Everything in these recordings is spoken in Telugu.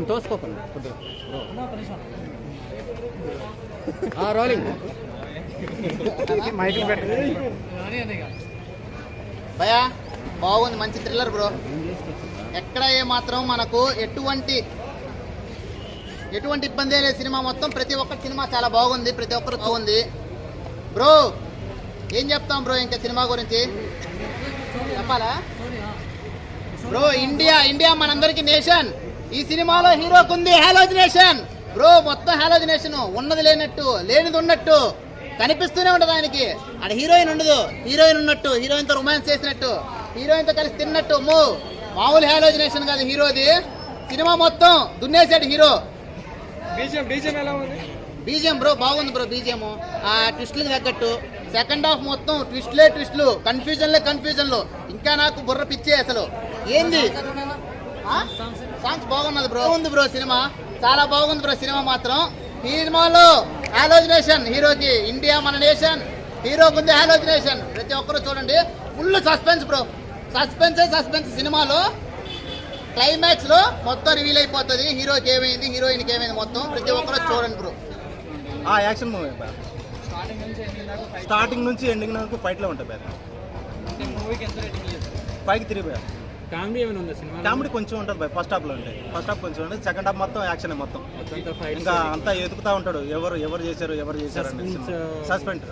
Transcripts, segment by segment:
తోసుకోకండి రోలింగ్ మైకిల్ భయా బాగుంది, మంచి థ్రిల్లర్ బ్రో. ఎక్కడ ఏ మాత్రం మనకు ఎటువంటి ఇబ్బంది లేదు. సినిమా మొత్తం ప్రతి ఒక్కటి సినిమా చాలా బాగుంది, ప్రతి ఒక్కరు బాగుంది బ్రో. ఏం చెప్తాం బ్రో ఇంకా సినిమా గురించి చెప్పాలా బ్రో? ఇండియా మనందరికి నేషన్. ఈ సినిమాలో హీరోకు ఉంది హాలోజినేషన్ బ్రో. మొత్తం హాలోజినేషన్, ఉన్నది లేనట్టు లేనిది ఉన్నట్టు కనిపిస్తూనే ఉండదు ఆయనకి. అక్కడ హీరోయిన్ ఉండదు, హీరోయిన్ ఉన్నట్టు, హీరోయిన్ తో రొమాన్స్ చేసినట్టు, హీరోయిన్ తో కలిసి తిన్నట్టు. మామూలు హాలోజినేషన్ కాదు హీరోది. సినిమా మొత్తం దున్నేసాడు హీరో. బీజిఎం బ్రో బాగుంది బ్రో. బీజిఎం ఆ ట్విస్ట్లకు తగ్గట్టు. సెకండ్ హాఫ్ మొత్తం ట్విస్టులు, కన్ఫ్యూజన్లు. ఇంకా నాకు బుర్ర పిచ్చే అసలు. ఏంది సాంగ్స్ బాగున్నది బ్రో. ఉంది బ్రో సినిమా, చాలా బాగుంది బ్రో సినిమా మాత్రం. సినిమాలో హాలోజినేషన్ హీరోకి. ఇండియా మన నేషన్, హీరోకి ఉంది హాలోజినేషన్. ప్రతి ఒక్కరు చూడండి, ఫుల్ సస్పెన్స్ బ్రో. సస్పెన్స్ సినిమాలో క్లైమాక్స్ లో మొత్తం రివీల్ అయిపోతుంది. హీరోకి ఏమైంది, హీరోయిన్కి ఏమైంది, మొత్తం ప్రతి ఒక్కరు చూడండి బ్రో. యాక్షన్ మూవీ స్టార్టింగ్ నుంచి ఎండింగ్ వరకు ఫైట్లో ఉంటాయి. 5కి 3 భయ. కామెడీ కొంచెం ఉంటుంది భయ. ఫస్ట్ హాఫ్లో ఉంటాయి. ఫస్ట్ హాఫ్ కొంచెం ఉంటుంది. సెకండ్ హాఫ్ మొత్తం యాక్షన్ మొత్తం. ఇంకా అంతా ఎదుగుతూ ఉంటాడు, ఎవరు చేశారు అని. సస్పెండ్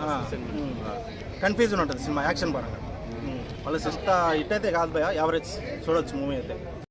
కన్ఫ్యూజన్ ఉంటుంది సినిమా యాక్షన్ పరంగా. వాళ్ళ సిస్టా హిట్ అయితే కాదు భయ, యావరేజ్ చూడొచ్చు మూవీ అయితే.